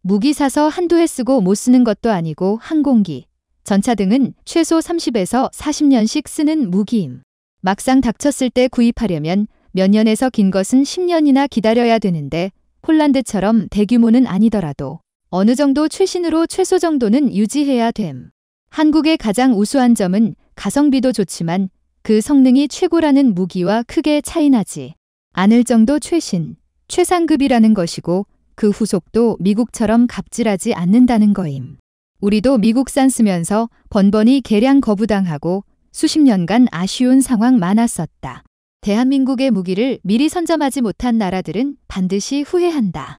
무기 사서 한두 해 쓰고 못 쓰는 것도 아니고 항공기, 전차 등은 최소 30에서 40년씩 쓰는 무기임. 막상 닥쳤을 때 구입하려면 몇 년에서 긴 것은 10년이나 기다려야 되는데 폴란드처럼 대규모는 아니더라도 어느 정도 최신으로 최소 정도는 유지해야 됨. 한국의 가장 우수한 점은 가성비도 좋지만 그 성능이 최고라는 무기와 크게 차이나지 않을 정도 최신, 최상급이라는 것이고 그 후속도 미국처럼 갑질하지 않는다는 거임. 우리도 미국산 쓰면서 번번이 개량 거부당하고 수십 년간 아쉬운 상황 많았었다. 대한민국의 무기를 미리 선점하지 못한 나라들은 반드시 후회한다.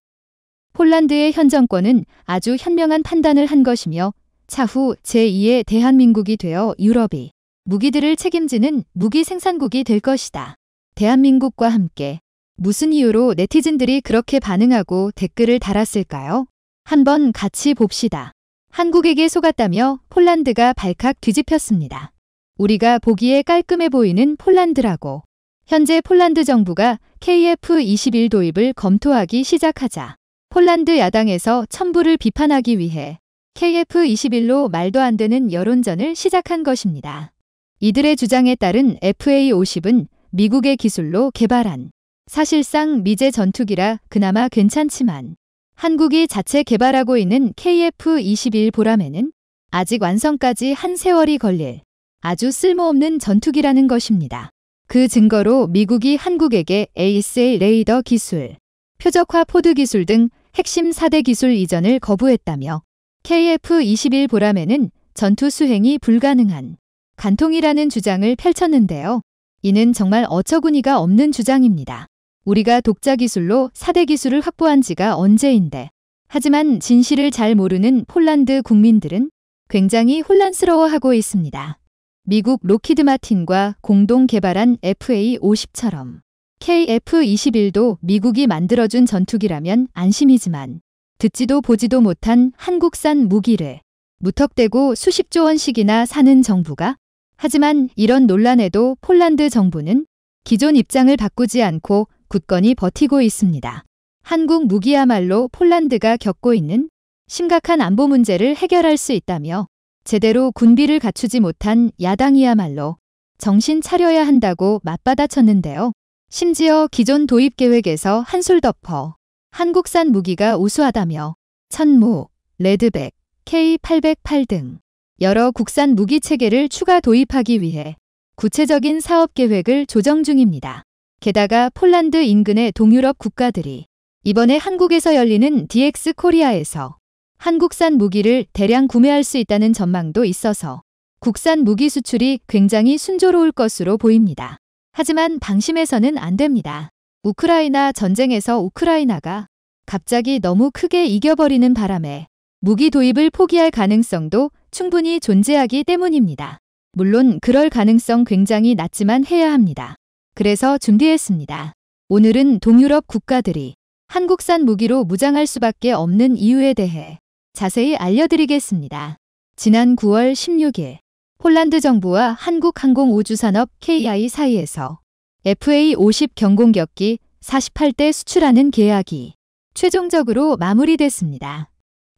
폴란드의 현 정권은 아주 현명한 판단을 한 것이며 차후 제2의 대한민국이 되어 유럽이 무기들을 책임지는 무기 생산국이 될 것이다. 대한민국과 함께 무슨 이유로 네티즌들이 그렇게 반응하고 댓글을 달았을까요? 한번 같이 봅시다. 한국에게 속았다며 폴란드가 발칵 뒤집혔습니다. 우리가 보기에 깔끔해 보이는 폴란드라고. 현재 폴란드 정부가 KF-21 도입을 검토하기 시작하자 폴란드 야당에서 첨부를 비판하기 위해 KF-21로 말도 안 되는 여론전을 시작한 것입니다. 이들의 주장에 따른 FA-50은 미국의 기술로 개발한 사실상 미제 전투기라 그나마 괜찮지만 한국이 자체 개발하고 있는 KF-21 보람에는 아직 완성까지 한 세월이 걸릴 아주 쓸모없는 전투기라는 것입니다. 그 증거로 미국이 한국에게 ASA 레이더 기술, 표적화 포드 기술 등 핵심 4대 기술 이전을 거부했다며 KF-21 보람에는 전투 수행이 불가능한 간통이라는 주장을 펼쳤는데요. 이는 정말 어처구니가 없는 주장입니다. 우리가 독자 기술로 4대 기술을 확보한 지가 언제인데. 하지만 진실을 잘 모르는 폴란드 국민들은 굉장히 혼란스러워하고 있습니다. 미국 로키드 마틴과 공동 개발한 FA-50처럼 KF-21도 미국이 만들어준 전투기라면 안심이지만 듣지도 보지도 못한 한국산 무기를 무턱대고 수십조 원씩이나 사는 정부가 하지만 이런 논란에도 폴란드 정부는 기존 입장을 바꾸지 않고 굳건히 버티고 있습니다. 한국 무기야말로 폴란드가 겪고 있는 심각한 안보 문제를 해결할 수 있다며 제대로 군비를 갖추지 못한 야당이야말로 정신 차려야 한다고 맞받아쳤는데요. 심지어 기존 도입 계획에서 한술 덮어 한국산 무기가 우수하다며 천무, 레드백, K808 등 여러 국산 무기 체계를 추가 도입하기 위해 구체적인 사업 계획을 조정 중입니다. 게다가 폴란드 인근의 동유럽 국가들이 이번에 한국에서 열리는 DX 코리아에서 한국산 무기를 대량 구매할 수 있다는 전망도 있어서 국산 무기 수출이 굉장히 순조로울 것으로 보입니다. 하지만 방심해서는 안 됩니다. 우크라이나 전쟁에서 우크라이나가 갑자기 너무 크게 이겨버리는 바람에 무기 도입을 포기할 가능성도 충분히 존재하기 때문입니다. 물론 그럴 가능성 굉장히 낮지만 해야 합니다. 그래서 준비했습니다. 오늘은 동유럽 국가들이 한국산 무기로 무장할 수밖에 없는 이유에 대해 자세히 알려드리겠습니다. 지난 9월 16일 폴란드 정부와 한국항공우주산업 KI 사이에서 FA-50 경공격기 48대 수출하는 계약이 최종적으로 마무리됐습니다.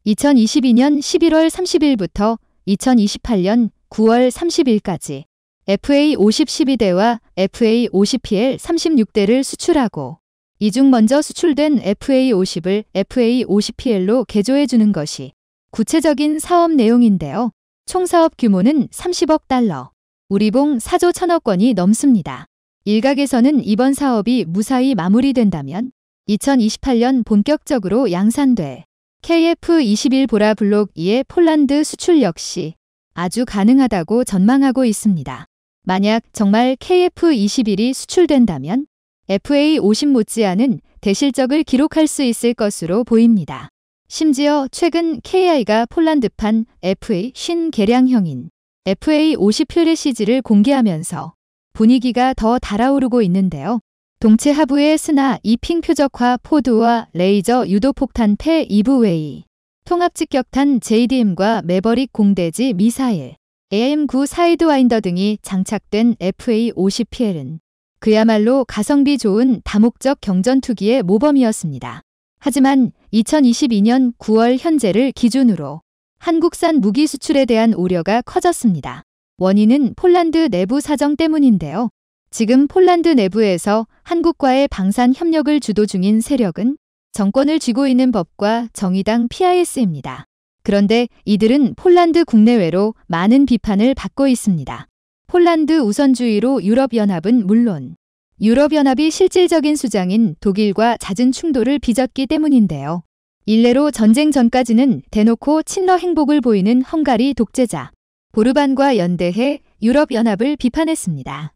2022년 11월 30일부터 2028년 9월 30일까지 FA-50 12대와 FA-50PL 36대를 수출하고 이 중 먼저 수출된 FA-50을 FA-50PL로 개조해주는 것이 구체적인 사업 내용인데요. 총 사업 규모는 30억 달러, 우리봉 4조 1천억 원이 넘습니다. 일각에서는 이번 사업이 무사히 마무리된다면 2028년 본격적으로 양산돼 KF-21 보라 블록 2의 폴란드 수출 역시 아주 가능하다고 전망하고 있습니다. 만약 정말 KF-21이 수출된다면 FA-50 못지않은 대실적을 기록할 수 있을 것으로 보입니다. 심지어 최근 KI가 폴란드판 FA-50 개량형인 FA-50 필레 시즈를 공개하면서 분위기가 더 달아오르고 있는데요. 동체 하부의 스나 이핑 표적화 포드와 레이저 유도폭탄 폐 이브웨이, 통합직격탄 JDM과 매버릭 공대지 미사일, AM9 사이드와인더 등이 장착된 FA-50PL은 그야말로 가성비 좋은 다목적 경전투기의 모범이었습니다. 하지만 2022년 9월 현재를 기준으로 한국산 무기 수출에 대한 우려가 커졌습니다. 원인은 폴란드 내부 사정 때문인데요. 지금 폴란드 내부에서 한국과의 방산 협력을 주도 중인 세력은 정권을 쥐고 있는 법과 정의당 PIS입니다. 그런데 이들은 폴란드 국내외로 많은 비판을 받고 있습니다. 폴란드 우선주의로 유럽연합은 물론 유럽연합이 실질적인 수장인 독일과 잦은 충돌을 빚었기 때문인데요. 일례로 전쟁 전까지는 대놓고 친러 행복을 보이는 헝가리 독재자 보르반과 연대해 유럽연합을 비판했습니다.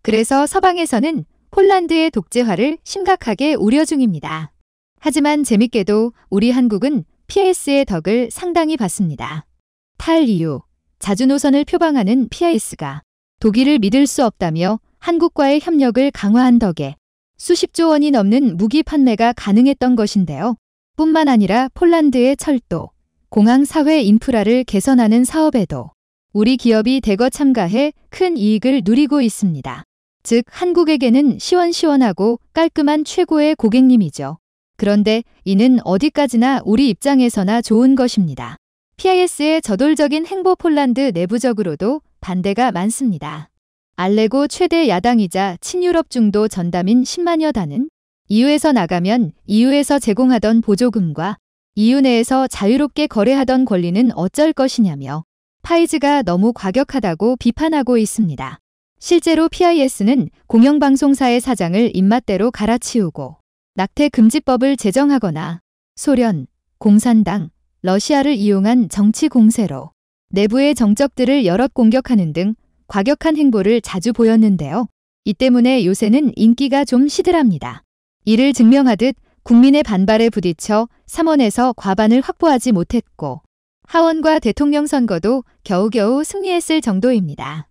그래서 서방에서는 폴란드의 독재화를 심각하게 우려 중입니다. 하지만 재밌게도 우리 한국은 PIS의 덕을 상당히 봤습니다. 탈EU, 자주노선을 표방하는 PIS가 독일을 믿을 수 없다며 한국과의 협력을 강화한 덕에 수십조 원이 넘는 무기 판매가 가능했던 것인데요. 뿐만 아니라 폴란드의 철도, 공항 사회 인프라를 개선하는 사업에도 우리 기업이 대거 참가해 큰 이익을 누리고 있습니다. 즉 한국에게는 시원시원하고 깔끔한 최고의 고객님이죠. 그런데 이는 어디까지나 우리 입장에서나 좋은 것입니다. PIS의 저돌적인 행보 폴란드 내부적으로도 반대가 많습니다. 알레고 최대 야당이자 친유럽 중도 전담인 10만여 단은 EU에서 나가면 EU에서 제공하던 보조금과 EU 내에서 자유롭게 거래하던 권리는 어쩔 것이냐며 파이즈가 너무 과격하다고 비판하고 있습니다. 실제로 PIS는 공영방송사의 사장을 입맛대로 갈아치우고 낙태금지법을 제정하거나 소련, 공산당, 러시아를 이용한 정치 공세로 내부의 정적들을 여럿 공격하는 등 과격한 행보를 자주 보였는데요. 이 때문에 요새는 인기가 좀 시들합니다. 이를 증명하듯 국민의 반발에 부딪혀 3원에서 과반을 확보하지 못했고 하원과 대통령 선거도 겨우겨우 승리했을 정도입니다.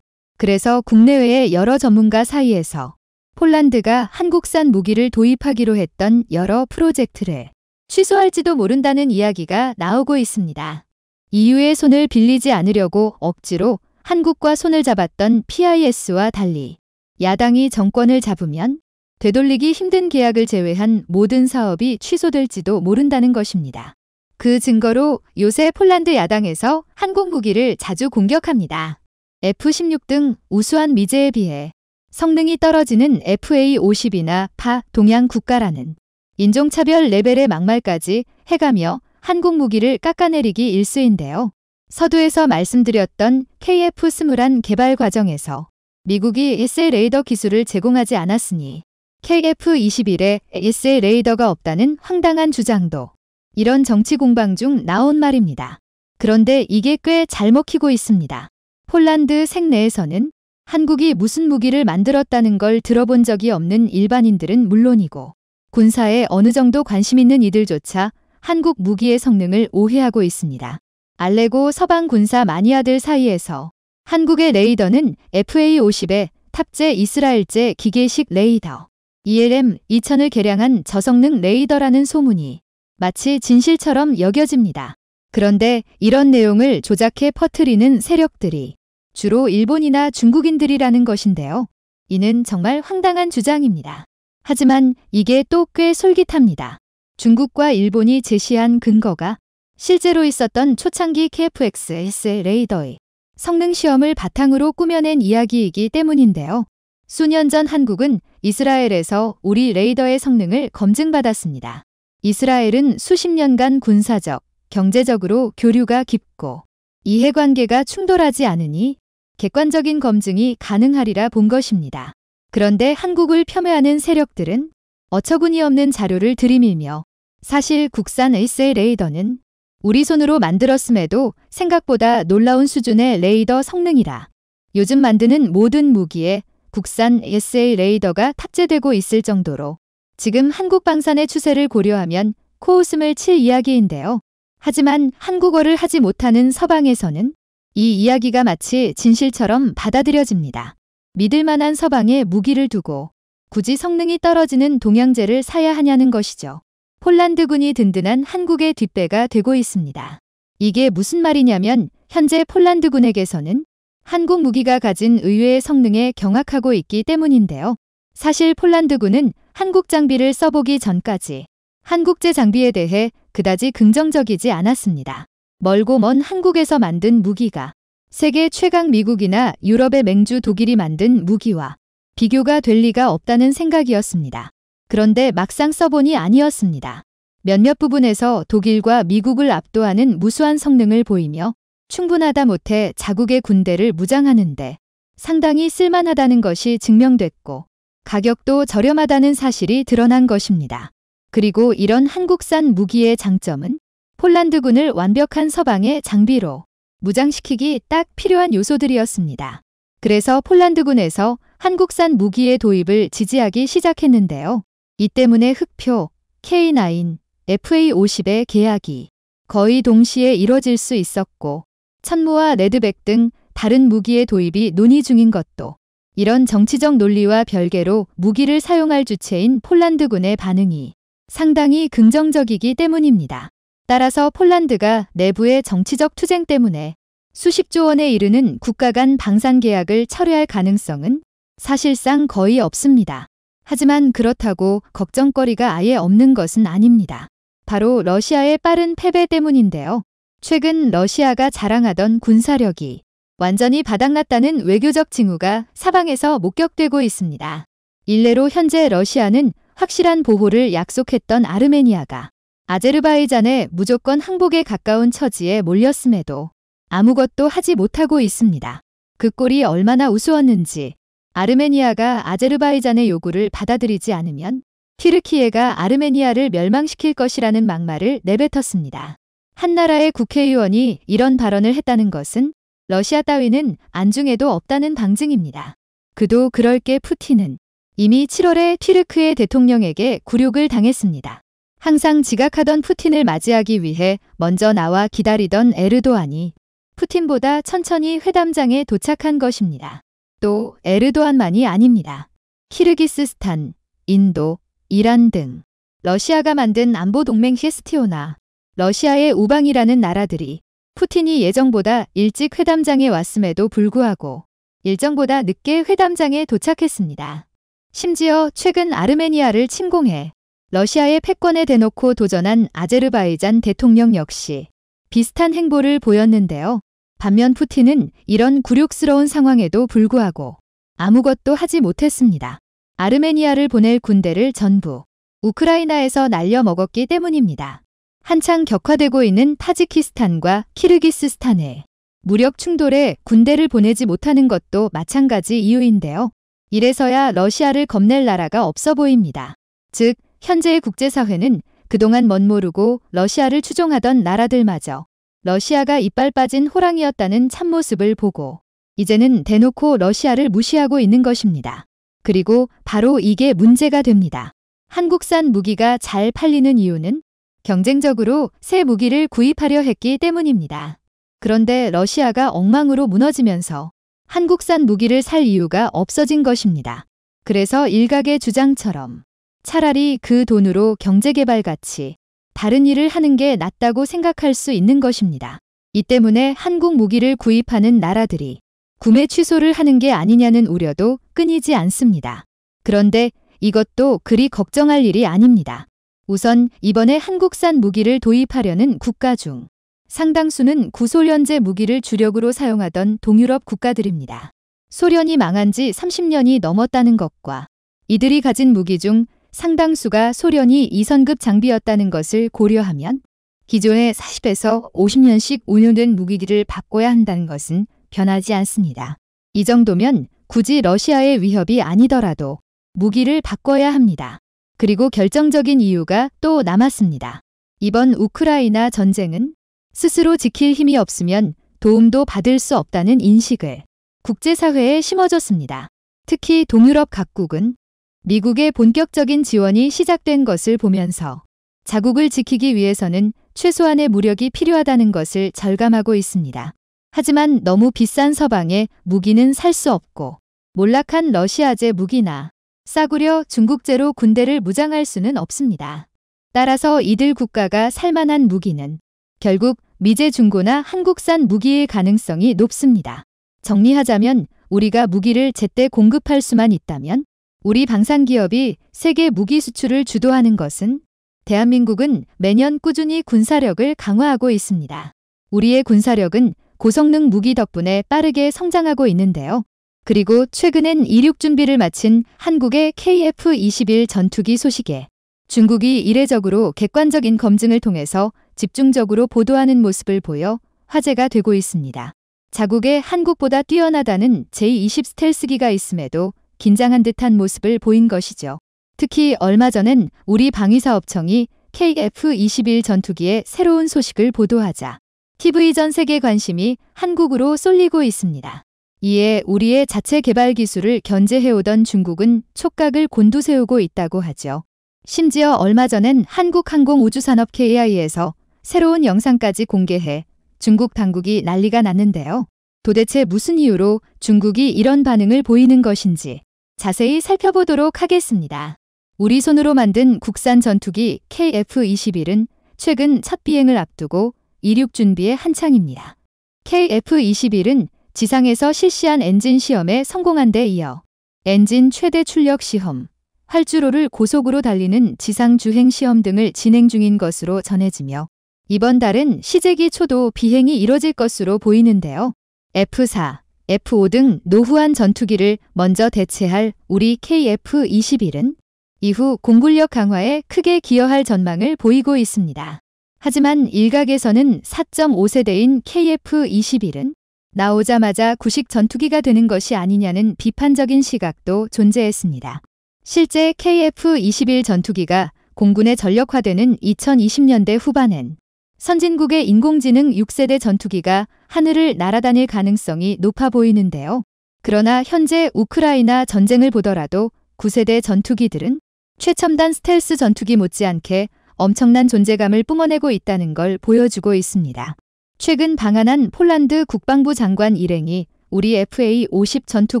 그래서 국내외의 여러 전문가 사이에서 폴란드가 한국산 무기를 도입하기로 했던 여러 프로젝트를 취소할지도 모른다는 이야기가 나오고 있습니다. EU의 손을 빌리지 않으려고 억지로 한국과 손을 잡았던 PIS와 달리 야당이 정권을 잡으면 되돌리기 힘든 계약을 제외한 모든 사업이 취소될지도 모른다는 것입니다. 그 증거로 요새 폴란드 야당에서 한국 무기를 자주 공격합니다. F-16 등 우수한 미제에 비해 성능이 떨어지는 FA-50이나 파 동양 국가라는 인종차별 레벨의 막말까지 해가며 한국 무기를 깎아내리기 일쑤인데요. 서두에서 말씀드렸던 KF-21 개발 과정에서 미국이 SA 레이더 기술을 제공하지 않았으니 KF-21에 SA 레이더가 없다는 황당한 주장도 이런 정치 공방 중 나온 말입니다. 그런데 이게 꽤 잘 먹히고 있습니다. 폴란드 생내에서는 한국이 무슨 무기를 만들었다는 걸 들어본 적이 없는 일반인들은 물론이고 군사에 어느 정도 관심 있는 이들조차 한국 무기의 성능을 오해하고 있습니다. 알레고 서방 군사 마니아들 사이에서 한국의 레이더는 FA-50에 탑재 이스라엘제 기계식 레이더 ELM-2000을 개량한 저성능 레이더라는 소문이 마치 진실처럼 여겨집니다. 그런데 이런 내용을 조작해 퍼뜨리는 세력들이 주로 일본이나 중국인들이라는 것인데요. 이는 정말 황당한 주장입니다. 하지만 이게 또 꽤 솔깃합니다. 중국과 일본이 제시한 근거가 실제로 있었던 초창기 KF-XS 레이더의 성능 시험을 바탕으로 꾸며낸 이야기이기 때문인데요. 수년 전 한국은 이스라엘에서 우리 레이더의 성능을 검증받았습니다. 이스라엘은 수십 년간 군사적, 경제적으로 교류가 깊고 이해관계가 충돌하지 않으니 객관적인 검증이 가능하리라 본 것입니다. 그런데 한국을 폄훼하는 세력들은 어처구니 없는 자료를 들이밀며 사실 국산 SA 레이더는 우리 손으로 만들었음에도 생각보다 놀라운 수준의 레이더 성능이라 요즘 만드는 모든 무기에 국산 SA 레이더가 탑재되고 있을 정도로 지금 한국 방산의 추세를 고려하면 코웃음을 칠 이야기인데요. 하지만 한국어를 하지 못하는 서방에서는 이 이야기가 마치 진실처럼 받아들여집니다. 믿을 만한 서방에 무기를 두고 굳이 성능이 떨어지는 동양제를 사야 하냐는 것이죠. 폴란드군이 든든한 한국의 뒷배가 되고 있습니다. 이게 무슨 말이냐면 현재 폴란드군에게서는 한국 무기가 가진 의외의 성능에 경악하고 있기 때문인데요. 사실 폴란드군은 한국 장비를 써보기 전까지 한국제 장비에 대해 그다지 긍정적이지 않았습니다. 멀고 먼 한국에서 만든 무기가 세계 최강 미국이나 유럽의 맹주 독일이 만든 무기와 비교가 될 리가 없다는 생각이었습니다. 그런데 막상 써보니 아니었습니다. 몇몇 부분에서 독일과 미국을 압도하는 무수한 성능을 보이며 충분하다 못해 자국의 군대를 무장하는데 상당히 쓸만하다는 것이 증명됐고 가격도 저렴하다는 사실이 드러난 것입니다. 그리고 이런 한국산 무기의 장점은 폴란드군을 완벽한 서방의 장비로 무장시키기 딱 필요한 요소들이었습니다. 그래서 폴란드군에서 한국산 무기의 도입을 지지하기 시작했는데요. 이 때문에 흑표, K9, FA-50의 계약이 거의 동시에 이뤄질 수 있었고 천무와 레드백 등 다른 무기의 도입이 논의 중인 것도 이런 정치적 논리와 별개로 무기를 사용할 주체인 폴란드군의 반응이 상당히 긍정적이기 때문입니다. 따라서 폴란드가 내부의 정치적 투쟁 때문에 수십조 원에 이르는 국가 간 방산 계약을 철회할 가능성은 사실상 거의 없습니다. 하지만 그렇다고 걱정거리가 아예 없는 것은 아닙니다. 바로 러시아의 빠른 패배 때문인데요. 최근 러시아가 자랑하던 군사력이 완전히 바닥났다는 외교적 징후가 사방에서 목격되고 있습니다. 일례로 현재 러시아는 확실한 보호를 약속했던 아르메니아가 아제르바이잔의 무조건 항복에 가까운 처지에 몰렸음에도 아무것도 하지 못하고 있습니다. 그 꼴이 얼마나 우스웠는지 아르메니아가 아제르바이잔의 요구를 받아들이지 않으면 튀르키예가 아르메니아를 멸망시킬 것이라는 막말을 내뱉었습니다. 한 나라의 국회의원이 이런 발언을 했다는 것은 러시아 따위는 안중에도 없다는 방증입니다. 그도 그럴 게 푸틴은 이미 7월에 튀르크예 대통령에게 굴욕을 당했습니다. 항상 지각하던 푸틴을 맞이하기 위해 먼저 나와 기다리던 에르도안이 푸틴보다 천천히 회담장에 도착한 것입니다. 또 에르도안만이 아닙니다. 키르기스스탄, 인도, 이란 등 러시아가 만든 안보동맹 시스티오나 러시아의 우방이라는 나라들이 푸틴이 예정보다 일찍 회담장에 왔음에도 불구하고 일정보다 늦게 회담장에 도착했습니다. 심지어 최근 아르메니아를 침공해 러시아의 패권에 대놓고 도전한 아제르바이잔 대통령 역시 비슷한 행보를 보였는데요. 반면 푸틴은 이런 굴욕스러운 상황에도 불구하고 아무것도 하지 못했습니다. 아르메니아를 보낼 군대를 전부 우크라이나에서 날려먹었기 때문입니다. 한창 격화되고 있는 타지키스탄과 키르기스스탄에 무력 충돌에 군대를 보내지 못하는 것도 마찬가지 이유인데요. 이래서야 러시아를 겁낼 나라가 없어 보입니다. 즉, 현재의 국제사회는 그동안 멋모르고 러시아를 추종하던 나라들마저 러시아가 이빨 빠진 호랑이였다는 참모습을 보고 이제는 대놓고 러시아를 무시하고 있는 것입니다. 그리고 바로 이게 문제가 됩니다. 한국산 무기가 잘 팔리는 이유는 경쟁적으로 새 무기를 구입하려 했기 때문입니다. 그런데 러시아가 엉망으로 무너지면서 한국산 무기를 살 이유가 없어진 것입니다. 그래서 일각의 주장처럼 차라리 그 돈으로 경제개발 같이 다른 일을 하는 게 낫다고 생각할 수 있는 것입니다. 이 때문에 한국 무기를 구입하는 나라들이 구매 취소를 하는 게 아니냐는 우려도 끊이지 않습니다. 그런데 이것도 그리 걱정할 일이 아닙니다. 우선 이번에 한국산 무기를 도입하려는 국가 중 상당수는 구소련제 무기를 주력으로 사용하던 동유럽 국가들입니다. 소련이 망한 지 30년이 넘었다는 것과 이들이 가진 무기 중 상당수가 소련이 2선급 장비였다는 것을 고려하면 기존의 40에서 50년씩 운용된 무기들을 바꿔야 한다는 것은 변하지 않습니다. 이 정도면 굳이 러시아의 위협이 아니더라도 무기를 바꿔야 합니다. 그리고 결정적인 이유가 또 남았습니다. 이번 우크라이나 전쟁은 스스로 지킬 힘이 없으면 도움도 받을 수 없다는 인식을 국제사회에 심어줬습니다. 특히 동유럽 각국은 미국의 본격적인 지원이 시작된 것을 보면서 자국을 지키기 위해서는 최소한의 무력이 필요하다는 것을 절감하고 있습니다. 하지만 너무 비싼 서방의 무기는 살 수 없고 몰락한 러시아제 무기나 싸구려 중국제로 군대를 무장할 수는 없습니다. 따라서 이들 국가가 살만한 무기는 결국 미제 중고나 한국산 무기일 가능성이 높습니다. 정리하자면 우리가 무기를 제때 공급할 수만 있다면 우리 방산기업이 세계 무기 수출을 주도하는 것은 대한민국은 매년 꾸준히 군사력을 강화하고 있습니다. 우리의 군사력은 고성능 무기 덕분에 빠르게 성장하고 있는데요. 그리고 최근엔 이륙 준비를 마친 한국의 KF-21 전투기 소식에 중국이 이례적으로 객관적인 검증을 통해서 집중적으로 보도하는 모습을 보여 화제가 되고 있습니다. 자국에 한국보다 뛰어나다는 제-20 스텔스기가 있음에도 긴장한 듯한 모습을 보인 것이죠. 특히 얼마 전엔 우리 방위사업청이 KF-21 전투기의 새로운 소식을 보도하자 TV 전 세계 관심이 한국으로 쏠리고 있습니다. 이에 우리의 자체 개발 기술을 견제해오던 중국은 촉각을 곤두세우고 있다고 하죠. 심지어 얼마 전엔 한국항공우주산업 KI에서 새로운 영상까지 공개해 중국 당국이 난리가 났는데요. 도대체 무슨 이유로 중국이 이런 반응을 보이는 것인지 자세히 살펴보도록 하겠습니다. 우리 손으로 만든 국산 전투기 KF-21은 최근 첫 비행을 앞두고 이륙 준비에 한창입니다. KF-21은 지상에서 실시한 엔진 시험에 성공한 데 이어 엔진 최대 출력 시험, 활주로를 고속으로 달리는 지상 주행 시험 등을 진행 중인 것으로 전해지며 이번 달은 시제기 초도 비행이 이뤄질 것으로 보이는데요. F4, F5 등 노후한 전투기를 먼저 대체할 우리 KF-21은 이후 공군력 강화에 크게 기여할 전망을 보이고 있습니다. 하지만 일각에서는 4.5세대인 KF-21은 나오자마자 구식 전투기가 되는 것이 아니냐는 비판적인 시각도 존재했습니다. 실제 KF-21 전투기가 공군에 전력화되는 2020년대 후반엔 선진국의 인공지능 6세대 전투기가 하늘을 날아다닐 가능성이 높아 보이는데요. 그러나 현재 우크라이나 전쟁을 보더라도 9세대 전투기들은 최첨단 스텔스 전투기 못지않게 엄청난 존재감을 뿜어내고 있다는 걸 보여주고 있습니다. 최근 방한한 폴란드 국방부 장관 일행이 우리 FA-50 전투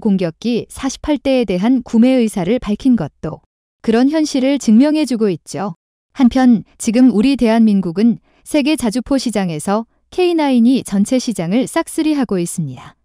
공격기 48대에 대한 구매 의사를 밝힌 것도 그런 현실을 증명해주고 있죠. 한편 지금 우리 대한민국은 세계 자주포 시장에서 K9이 전체 시장을 싹쓸이하고 있습니다.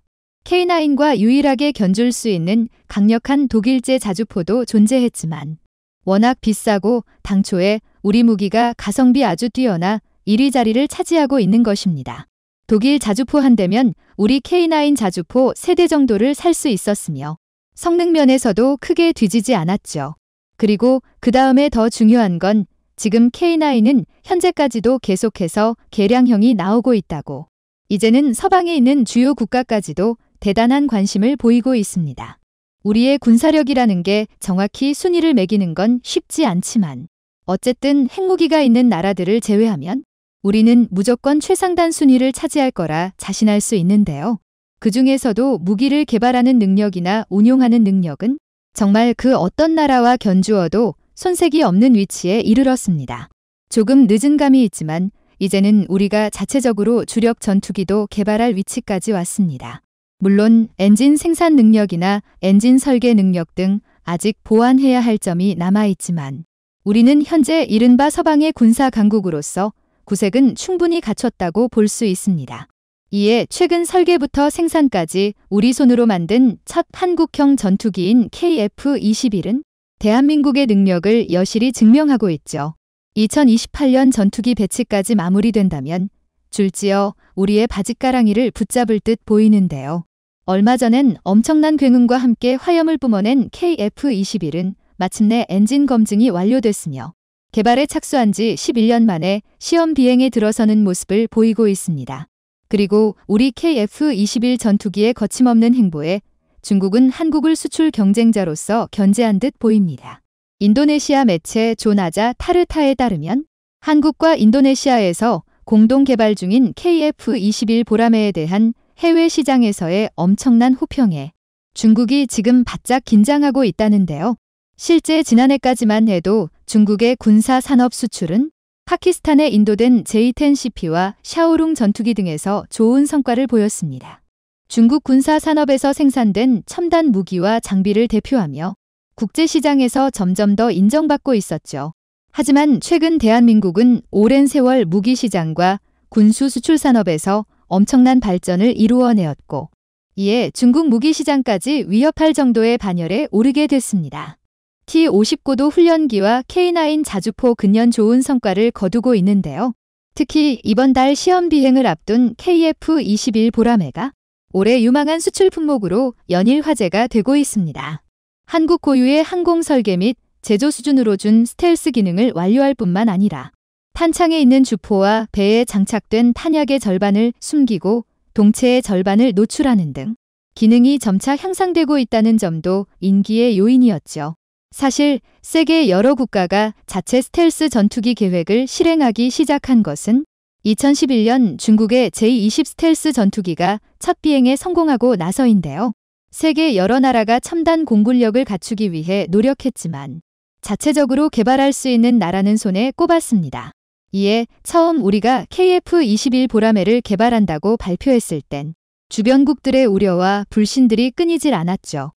K9과 유일하게 견줄 수 있는 강력한 독일제 자주포도 존재했지만 워낙 비싸고 당초에 우리 무기가 가성비 아주 뛰어나 1위 자리를 차지하고 있는 것입니다. 독일 자주포 한 대면 우리 K9 자주포 3대 정도를 살 수 있었으며 성능 면에서도 크게 뒤지지 않았죠. 그리고 그 다음에 더 중요한 건 지금 K9은 현재까지도 계속해서 개량형이 나오고 있다고. 이제는 서방에 있는 주요 국가까지도 대단한 관심을 보이고 있습니다. 우리의 군사력이라는 게 정확히 순위를 매기는 건 쉽지 않지만 어쨌든 핵무기가 있는 나라들을 제외하면 우리는 무조건 최상단 순위를 차지할 거라 자신할 수 있는데요. 그 중에서도 무기를 개발하는 능력이나 운용하는 능력은 정말 그 어떤 나라와 견주어도 손색이 없는 위치에 이르렀습니다. 조금 늦은 감이 있지만 이제는 우리가 자체적으로 주력 전투기도 개발할 위치까지 왔습니다. 물론 엔진 생산 능력이나 엔진 설계 능력 등 아직 보완해야 할 점이 남아있지만 우리는 현재 이른바 서방의 군사 강국으로서 구색은 충분히 갖췄다고 볼 수 있습니다. 이에 최근 설계부터 생산까지 우리 손으로 만든 첫 한국형 전투기인 KF-21은 대한민국의 능력을 여실히 증명하고 있죠. 2028년 전투기 배치까지 마무리된다면 줄지어 우리의 바짓가랑이를 붙잡을 듯 보이는데요. 얼마 전엔 엄청난 굉음과 함께 화염을 뿜어낸 KF-21은 마침내 엔진 검증이 완료됐으며 개발에 착수한 지 11년 만에 시험 비행에 들어서는 모습을 보이고 있습니다. 그리고 우리 KF-21 전투기의 거침없는 행보에 중국은 한국을 수출 경쟁자로서 견제한 듯 보입니다. 인도네시아 매체 조나자 타르타에 따르면 한국과 인도네시아에서 공동 개발 중인 KF-21 보라매에 대한 해외 시장에서의 엄청난 호평에 중국이 지금 바짝 긴장하고 있다는데요. 실제 지난해까지만 해도 중국의 군사 산업 수출은 파키스탄에 인도된 J-10CP와 샤오룽 전투기 등에서 좋은 성과를 보였습니다. 중국 군사 산업에서 생산된 첨단 무기와 장비를 대표하며 국제시장에서 점점 더 인정받고 있었죠. 하지만 최근 대한민국은 오랜 세월 무기 시장과 군수 수출 산업에서 엄청난 발전을 이루어내었고 이에 중국 무기 시장까지 위협할 정도의 반열에 오르게 됐습니다. T-59도 훈련기와 K9 자주포 근년 좋은 성과를 거두고 있는데요. 특히 이번 달 시험 비행을 앞둔 KF-21 보라매가 올해 유망한 수출 품목으로 연일 화제가 되고 있습니다. 한국 고유의 항공 설계 및 제조 수준으로 준 스텔스 기능을 완료할 뿐만 아니라 탄창에 있는 주포와 배에 장착된 탄약의 절반을 숨기고 동체의 절반을 노출하는 등 기능이 점차 향상되고 있다는 점도 인기의 요인이었죠. 사실 세계 여러 국가가 자체 스텔스 전투기 계획을 실행하기 시작한 것은 2011년 중국의 J-20 스텔스 전투기가 첫 비행에 성공하고 나서인데요. 세계 여러 나라가 첨단 공군력을 갖추기 위해 노력했지만 자체적으로 개발할 수 있는 나라는 손에 꼽았습니다. 이에 처음 우리가 KF-21 보라매를 개발한다고 발표했을 땐 주변국들의 우려와 불신들이 끊이질 않았죠.